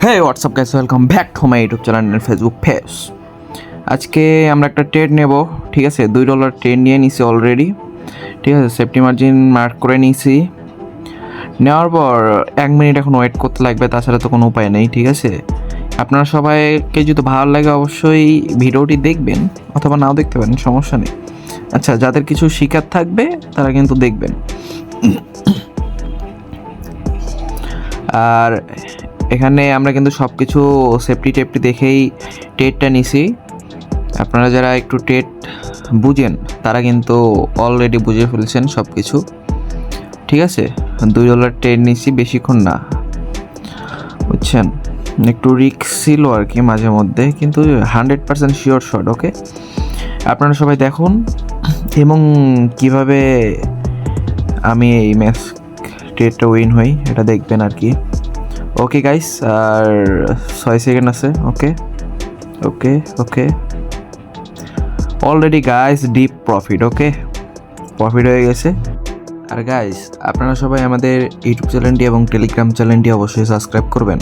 Hey WhatsApp guys, welcome back to my YouTube channel and Facebook page. আজকে আমরা একটা trade নেব, ঠিক আছে। $2 ট্রেড নিয়ে নিছি অলরেডি, ঠিক আছে। সেফটি মার্জিন মার্ক করে নিয়েছি। নেওয়ার পর 1 মিনিট এখন ওয়েট করতে লাগবে, তাছাড়া তো কোনো উপায় নেই, ঠিক আছে। আপনারা সবাইকে যদি ভালো লাগে অবশ্যই ভিডিওটি দেখবেন, অথবা নাও দেখতে পারেন, সমস্যা নেই। আচ্ছা, যাদের কিছু শিকার থাকবে তারা কিন্তু দেখবেন। আর এখানে আমরা কিন্তু সব কিছু সেফটি টেপটি দেখেই ট্রেডটা নিছি। আপনারা যারা একটু ট্রেড বুঝেন তারা কিন্তু অলরেডি বুঝে ফেলছেন সব কিছু, ঠিক আছে। $2 ট্রেড নিছি, বেশিক্ষণ না, বুঝছেন। একটু রিস্ক ছিল আর কি মাঝে মধ্যে, কিন্তু 100% শিওর শট। ওকে, আপনারা সবাই দেখুন এবং কিভাবে আমি এই ম্যাচ ট্রেডটা উইন হই এটা দেখবেন আর কি। ওকে গাইস, আর 6 সেকেন্ড আছে। ওকে ওকে ওকে, অলরেডি গাইস ডিপ প্রফিট। ওকে, প্রফিট হয়ে গেছে। আর গাইস, আপনারা সবাই আমাদের ইউটিউব চ্যানেলটি এবং টেলিগ্রাম চ্যানেলটি অবশ্যই সাবস্ক্রাইব করবেন।